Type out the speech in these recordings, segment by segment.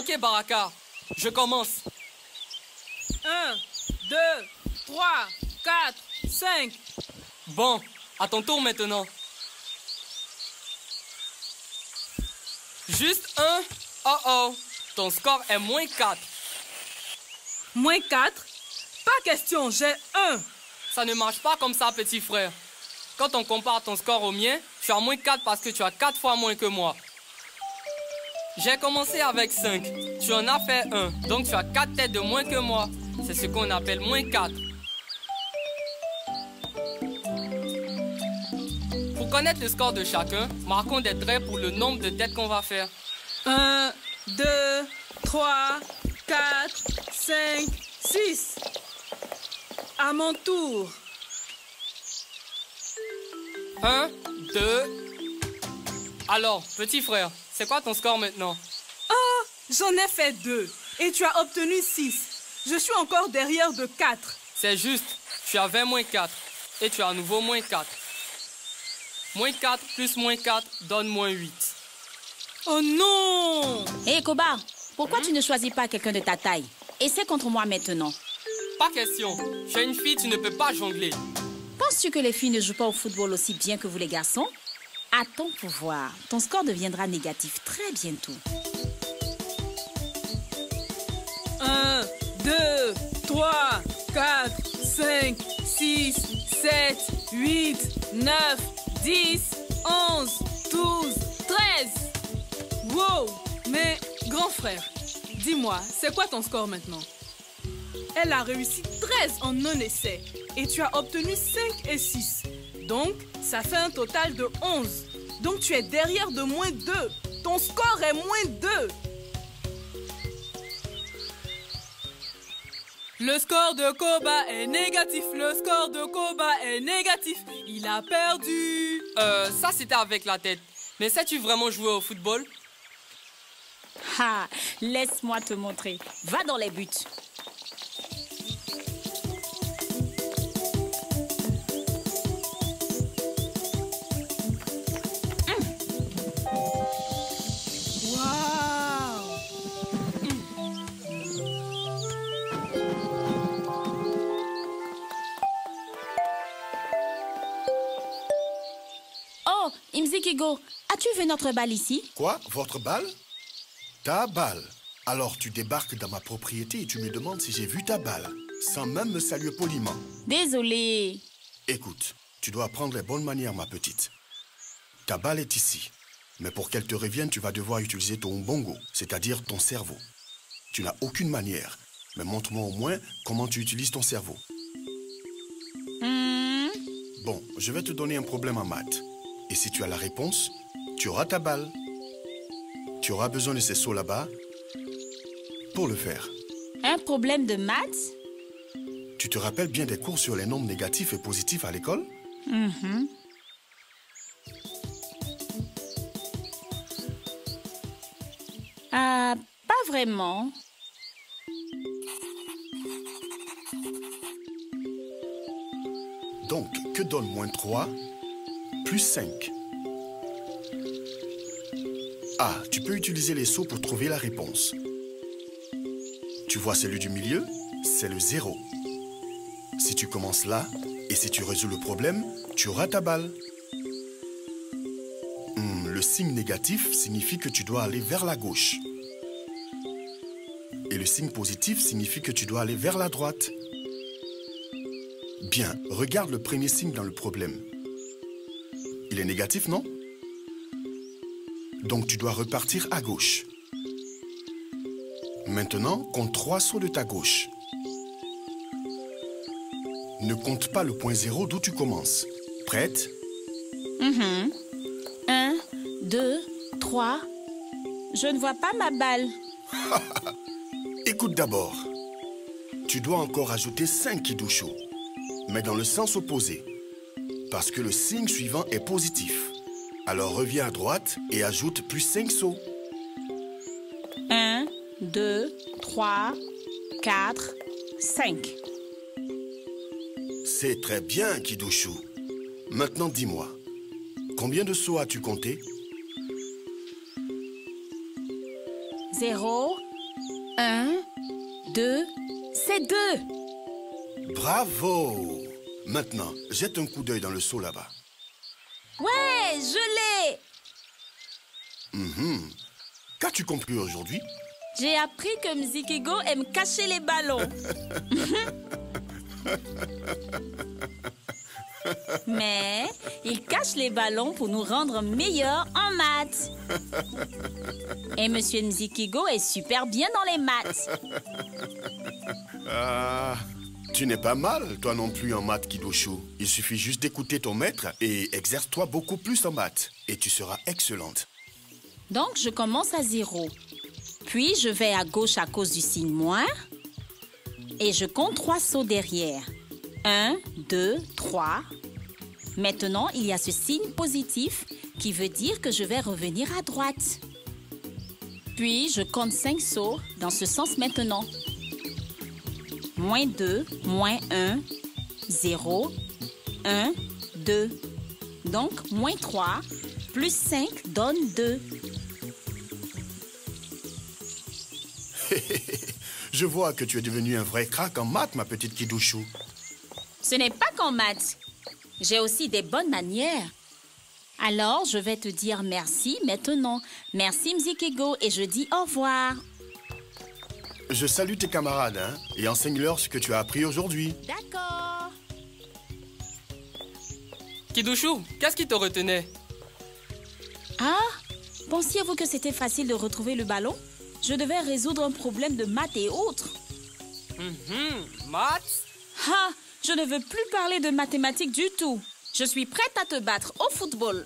Ok, Baraka, je commence. 1, 2, 3, 4, 5. Bon, à ton tour maintenant. Juste un. Oh oh, ton score est moins 4. Moins 4? Pas question, j'ai 1. Ça ne marche pas comme ça, petit frère. Quand on compare ton score au mien, tu as moins 4 parce que tu as 4 fois moins que moi. J'ai commencé avec 5. Tu en as fait 1. Donc tu as 4 têtes de moins que moi. C'est ce qu'on appelle moins 4. Pour connaître le score de chacun, marquons des traits pour le nombre de têtes qu'on va faire. 1, 2, 3, 4, 5, 6. À mon tour. 1, 2. Alors, petit frère, c'est quoi ton score maintenant? Oh, j'en ai fait 2. Et tu as obtenu 6. Je suis encore derrière de 4. C'est juste, tu avais moins 4. Et tu as à nouveau moins 4. Moins 4 plus moins 4 donne moins 8. Oh non! Hé, Koba, pourquoi tu ne choisis pas quelqu'un de ta taille? Essaie contre moi maintenant. Pas question. Tu es une fille, tu ne peux pas jongler. Penses-tu que les filles ne jouent pas au football aussi bien que vous les garçons? À ton pouvoir, ton score deviendra négatif très bientôt. 1, 2, 3, 4, 5, 6, 7, 8, 9, 10, 11, 12, 13. Wow! Mais, grand frère, dis-moi, c'est quoi ton score maintenant? Elle a réussi 13 en un essai et tu as obtenu 5 et 6. Donc, ça fait un total de 11. Donc, tu es derrière de moins 2. Ton score est moins 2. Le score de Koba est négatif. Le score de Koba est négatif. Il a perdu. Ça c'était avec la tête. Mais sais-tu vraiment jouer au football? Ah, laisse-moi te montrer. Va dans les buts. Waouh! Oh, Imzikigo, as-tu vu notre balle ici? Quoi? Votre balle? Ta balle? Alors tu débarques dans ma propriété et tu me demandes si j'ai vu ta balle, sans même me saluer poliment. Désolée. Écoute, tu dois apprendre les bonnes manières, ma petite. Ta balle est ici. Mais pour qu'elle te revienne, tu vas devoir utiliser ton bongo, c'est-à-dire ton cerveau. Tu n'as aucune manière, mais montre-moi au moins comment tu utilises ton cerveau. Bon, je vais te donner un problème en maths. Et si tu as la réponse, tu auras ta balle. Tu auras besoin de ces seaux là-bas pour le faire. Un problème de maths? Tu te rappelles bien des cours sur les nombres négatifs et positifs à l'école? Pas vraiment. Donc, que donne moins 3 plus 5? Ah, tu peux utiliser les seaux pour trouver la réponse. Tu vois celui du milieu? C'est le 0. Si tu commences là, et si tu résous le problème, tu auras ta balle. Le signe négatif signifie que tu dois aller vers la gauche. Et le signe positif signifie que tu dois aller vers la droite. Bien, regarde le premier signe dans le problème. Il est négatif, non? Donc tu dois repartir à gauche. Maintenant, compte 3 sauts de ta gauche. Ne compte pas le point 0 d'où tu commences. Prête? 1, 2, 3. Je ne vois pas ma balle. Écoute d'abord. Tu dois encore ajouter 5 kidouchos, mais dans le sens opposé. Parce que le signe suivant est positif. Alors reviens à droite et ajoute plus 5 sauts. 1, 2, 3, 4, 5. C'est très bien, Kidouchou. Maintenant, dis-moi, combien de sauts as-tu compté? 0, 1, 2, c'est 2. Bravo! Maintenant, jette un coup d'œil dans le seau là-bas. Ouais, je l'ai. Qu'as-tu compris aujourd'hui? J'ai appris que Mzikigo aime cacher les ballons. Mais il cache les ballons pour nous rendre meilleurs en maths. Et Monsieur Mzikigo est super bien dans les maths. Ah, tu n'es pas mal, toi non plus, en maths, Kidoshu. Il suffit juste d'écouter ton maître et exerce-toi beaucoup plus en maths. Et tu seras excellente. Donc, je commence à 0. Puis, je vais à gauche à cause du signe moins. Et je compte 3 sauts derrière. 1, 2, 3. Maintenant, il y a ce signe positif qui veut dire que je vais revenir à droite. Puis, je compte 5 sauts dans ce sens maintenant. Moins 2, moins 1, 0, 1, 2. Donc, moins 3 plus 5 donne 2. Je vois que tu es devenu un vrai crack en maths, ma petite Kidoshu. Ce n'est pas qu'en maths. J'ai aussi des bonnes manières. Alors, je vais te dire merci maintenant. Merci Mzikigo et je dis au revoir. Je salue tes camarades, hein, et enseigne-leur ce que tu as appris aujourd'hui. D'accord. Kidoshu, qu'est-ce qui te retenait? Ah, pensiez-vous que c'était facile de retrouver le ballon? Je devais résoudre un problème de maths et autres. Maths? Ah, je ne veux plus parler de mathématiques du tout. Je suis prête à te battre au football.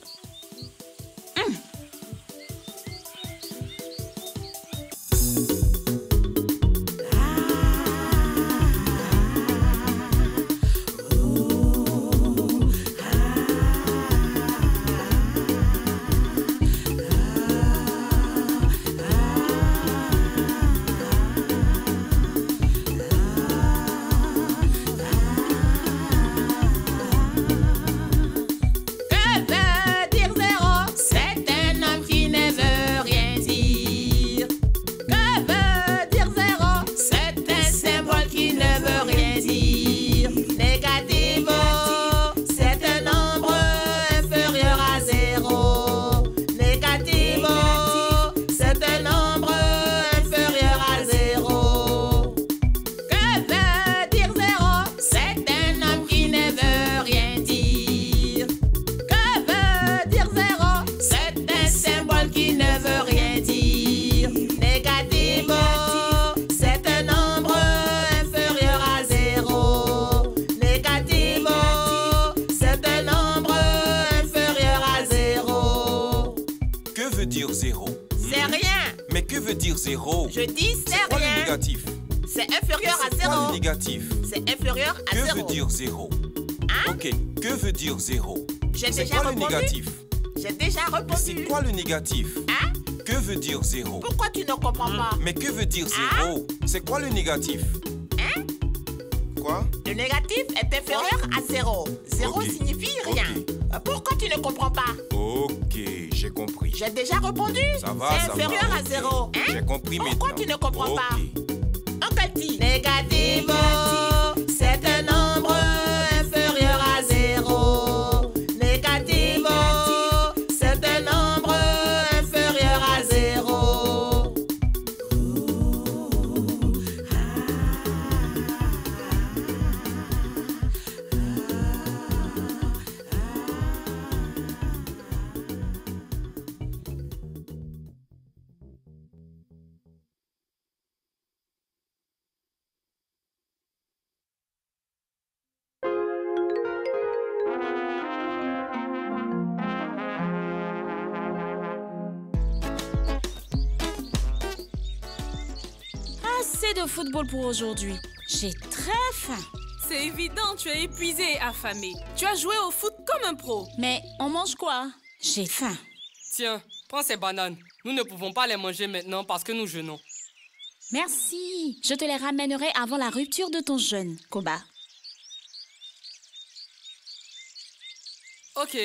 Zéro. Je dis c'est Quoi rien. le négatif? C'est inférieur à C'est quoi 0. le négatif? C'est inférieur à Que 0. veut dire zéro? Hein? Ok, que veut dire zéro? J'ai C'est déjà quoi le répondu. négatif? J'ai déjà Mais c'est répondu. quoi le négatif? Hein? Que veut dire zéro? Pourquoi tu ne comprends pas? Mais que veut dire zéro? C'est quoi le négatif? Hein? Quoi? Le négatif est inférieur à 0. 0 Ok. signifie rien. Pourquoi tu ne comprends pas? Ok, j'ai compris. J'ai déjà répondu. Ça va, C'est ça inférieur va. à 0. Hein? J'ai compris Pourquoi maintenant. tu ne comprends pas? Ok. Oncle T. Négativo, c'est un nombre inférieur à 0. Négativo, c'est un nombre inférieur à 0. Assez de football pour aujourd'hui. J'ai très faim. C'est évident, tu es épuisé et affamé. Tu as joué au foot comme un pro. Mais on mange quoi? J'ai faim. Tiens, prends ces bananes. Nous ne pouvons pas les manger maintenant parce que nous jeûnons. Merci. Je te les ramènerai avant la rupture de ton jeûne, Koba. Ok.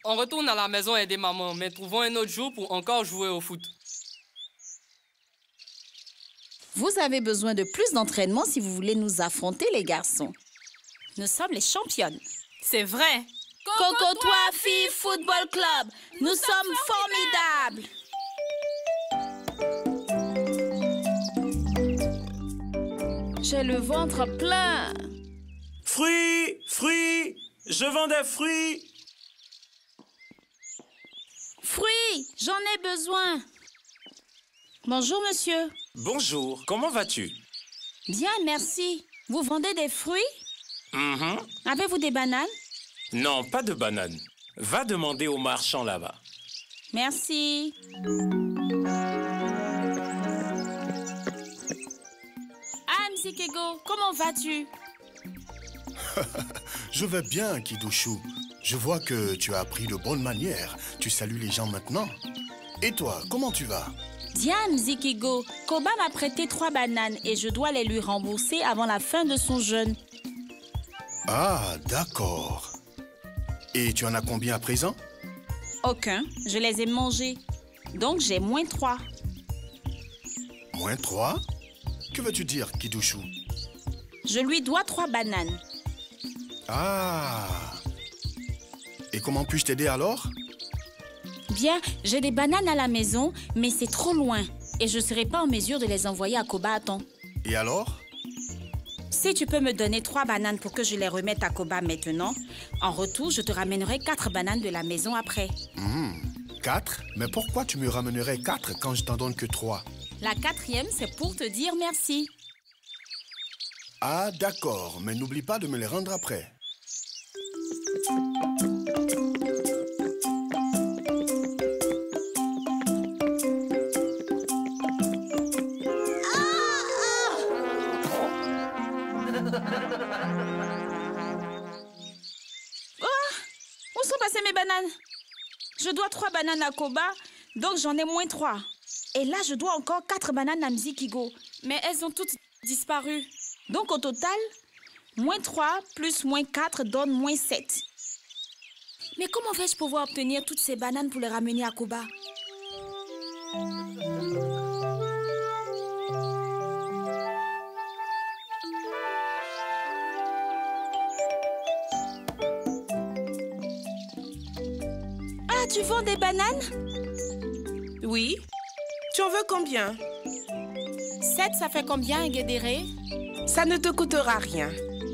On retourne à la maison aider maman, mais trouvons un autre jour pour encore jouer au foot. Vous avez besoin de plus d'entraînement si vous voulez nous affronter, les garçons. Nous sommes les championnes. C'est vrai. Coco-toi, fille football club. Nous sommes formidables. J'ai le ventre plein. Fruits, fruits, je vends des fruits. Fruits, j'en ai besoin. Bonjour, monsieur. Bonjour, comment vas-tu? Bien, merci. Vous vendez des fruits? Mhm. Avez-vous des bananes? Non, pas de bananes. Va demander au marchand là-bas. Merci. Ah, Mzikego, comment vas-tu? Je vais bien, Kidouchou. Je vois que tu as appris de bonnes manières. Tu salues les gens maintenant. Et toi, comment tu vas? Bien, Mzikego. Koba m'a prêté 3 bananes et je dois les lui rembourser avant la fin de son jeûne. Ah, d'accord. Et tu en as combien à présent? Aucun. Je les ai mangés. Donc, j'ai -3. -3? Que veux-tu dire, Kidouchou? Je lui dois 3 bananes. Ah. Et comment puis-je t'aider alors? Bien, j'ai des bananes à la maison, mais c'est trop loin. Et je ne serai pas en mesure de les envoyer à Koba à temps. Et alors? Si tu peux me donner 3 bananes pour que je les remette à Koba maintenant, en retour, je te ramènerai 4 bananes de la maison après. 4? Mais pourquoi tu me ramènerais 4 quand je t'en donne que 3? La 4e, c'est pour te dire merci. Ah, d'accord. Mais n'oublie pas de me les rendre après. Où sont passées mes bananes? Je dois 3 bananes à Koba, donc j'en ai -3. Et là, je dois encore 4 bananes à Mzikigo. Mais elles ont toutes disparu. Donc au total, -3 plus -4 donne -7. Mais comment vais-je pouvoir obtenir toutes ces bananes pour les ramener à Koba? Ah, tu vends des bananes? Oui. Tu en veux combien? 7, ça fait combien, Guédéré? Ça ne te coûtera rien.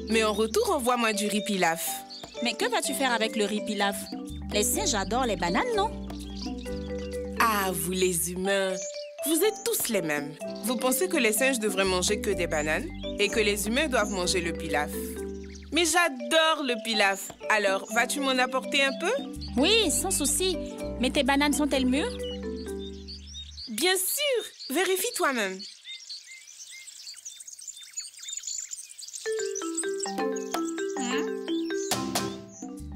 Mais en retour, envoie-moi du riz pilaf. Mais que vas-tu faire avec le riz pilaf? Les singes adorent les bananes, non? Ah, vous les humains, vous êtes tous les mêmes. Vous pensez que les singes devraient manger que des bananes et que les humains doivent manger le pilaf. Mais j'adore le pilaf. Alors, vas-tu m'en apporter un peu? Oui, sans souci. Mais tes bananes sont-elles mûres? Bien sûr. Vérifie toi-même.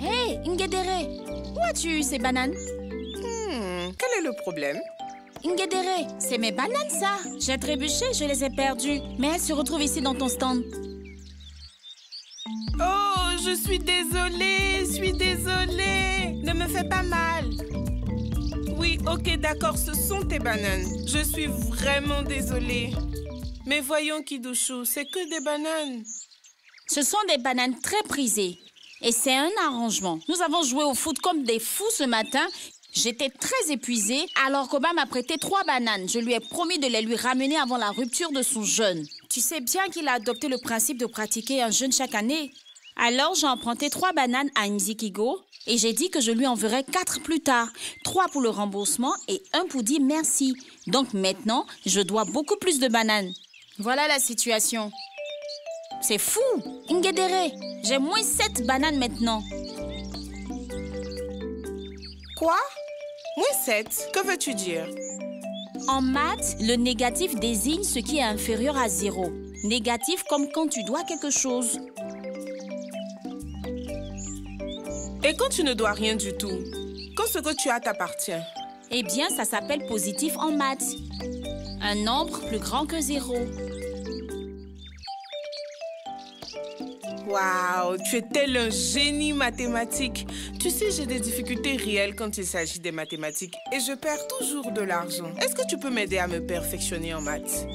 Hé, Ngedere, où as-tu eu ces bananes? Quel est le problème? Ngedere, c'est mes bananes, ça. J'ai trébuché, je les ai perdues. Mais elles se retrouvent ici dans ton stand. Oh, je suis désolée, Ne me fais pas mal. Oui, ok, d'accord, ce sont tes bananes. Je suis vraiment désolée. Mais voyons, Kidouchou, c'est que des bananes. Ce sont des bananes très prisées. Et c'est un arrangement. Nous avons joué au foot comme des fous ce matin. J'étais très épuisée, alors Koba m'a prêté 3 bananes. Je lui ai promis de les lui ramener avant la rupture de son jeûne. Tu sais bien qu'il a adopté le principe de pratiquer un jeûne chaque année. Alors j'ai emprunté 3 bananes à Mzikigo et j'ai dit que je lui enverrai 4 plus tard. 3 pour le remboursement et 1 pour dire merci. Donc maintenant, je dois beaucoup plus de bananes. Voilà la situation. C'est fou, Ngedere. J'ai -7 bananes maintenant. Quoi? -7, que veux-tu dire? En maths, le négatif désigne ce qui est inférieur à 0. Négatif comme quand tu dois quelque chose. Et quand tu ne dois rien du tout? Quand ce que tu as t'appartient? Eh bien, ça s'appelle positif en maths. Un nombre plus grand que 0. Waouh, tu es tel un génie mathématique. Tu sais, j'ai des difficultés réelles quand il s'agit des mathématiques et je perds toujours de l'argent. Est-ce que tu peux m'aider à me perfectionner en maths?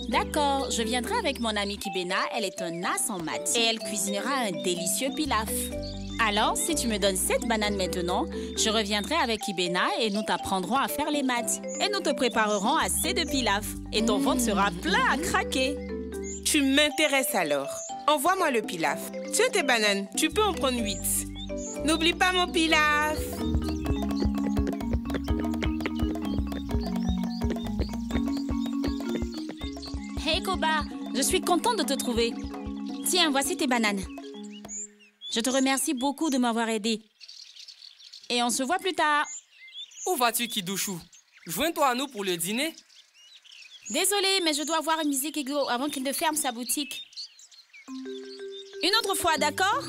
D'accord, je viendrai avec mon amie Kibena, elle est un as en maths. Et elle cuisinera un délicieux pilaf. Alors, si tu me donnes 7 bananes maintenant, je reviendrai avec Kibena et nous t'apprendrons à faire les maths. Et nous te préparerons assez de pilaf. Et ton ventre sera plein à craquer. Tu m'intéresses alors. Envoie-moi le pilaf. Tiens tes bananes, tu peux en prendre 8. N'oublie pas mon pilaf. Hey Koba, je suis contente de te trouver. Tiens, voici tes bananes. Je te remercie beaucoup de m'avoir aidé. Et on se voit plus tard. Où vas-tu, Kidouchou? Joins-toi à nous pour le dîner. Désolée, mais je dois voir une musique Ego avant qu'il ne ferme sa boutique. Une autre fois, d'accord?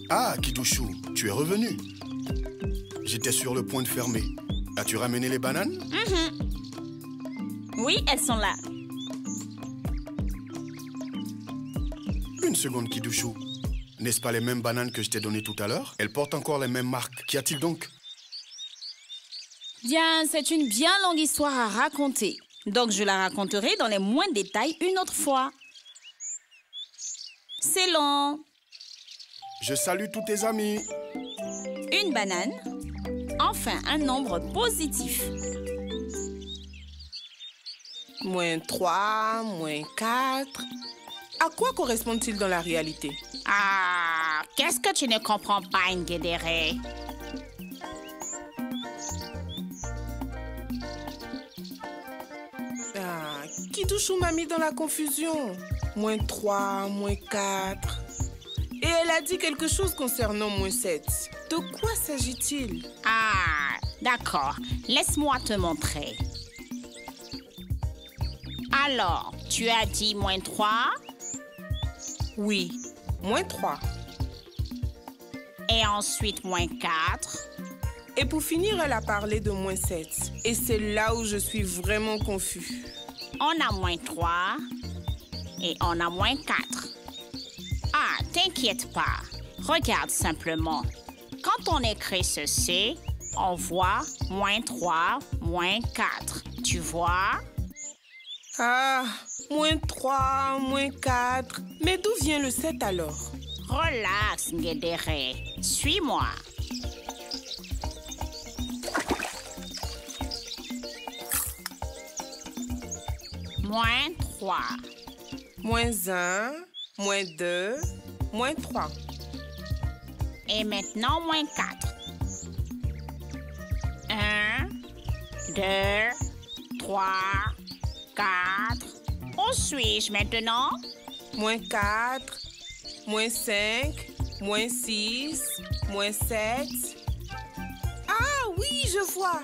Ah, Kidouchou, tu es revenu. J'étais sur le point de fermer. As-tu ramené les bananes? Oui, elles sont là. Une seconde, Kidouchou. N'est-ce pas les mêmes bananes que je t'ai données tout à l'heure? Elles portent encore les mêmes marques. Qu'y a-t-il donc? Bien, c'est une bien longue histoire à raconter. Donc, je la raconterai dans les moindres détails une autre fois. C'est long. Je salue tous tes amis. Une banane. Enfin, un nombre positif. -3, -4. À quoi correspond-il dans la réalité? Ah, qu'est-ce que tu ne comprends pas, Ngedere? Ah, Kidouchou m'a mis dans la confusion. -3, -4. Et elle a dit quelque chose concernant -7. De quoi s'agit-il? Ah, d'accord. Laisse-moi te montrer. Alors, tu as dit -3 Oui, -3. et ensuite -4. Et pour finir, elle a parlé de -7. Et c'est là où je suis vraiment confus. On a -3 et on a -4. Ah, t'inquiète pas. Regarde simplement. Quand on écrit ceci, on voit -3, -4. Tu vois? Ah, -3, -4. Mais d'où vient le 7 alors? Relax, Ngedere. Suis-moi. -3. -1, -2, -3. Et maintenant, -4. 1, 2, 3, 4. Où suis-je maintenant? -4, -5, -6, -7. Ah oui, je vois.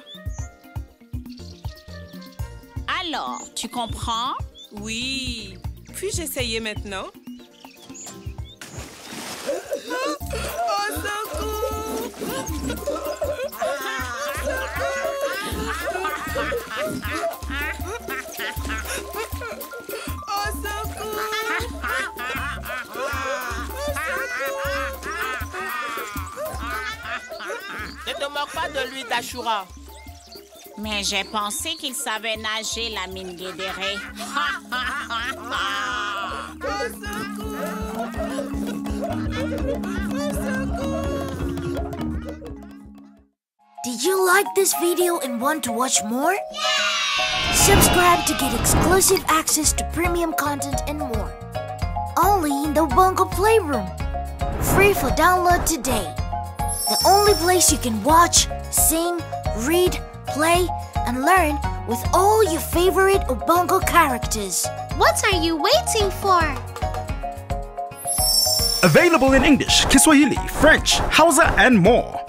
Alors, tu comprends? Oui. Puis-je essayer maintenant? Au secours! Au secours! Ne te moque pas de lui, Dashura. Mais j'ai pensé qu'il savait nager, la mine Ngedere. Did you like this video and want to watch more? Yeah! Subscribe to get exclusive access to premium content and more. Only in the Bongo Playroom. Free for download today. The only place you can watch, sing, read, play, and learn with all your favorite Ubongo characters. What are you waiting for? Available in English, Kiswahili, French, Hausa, and more.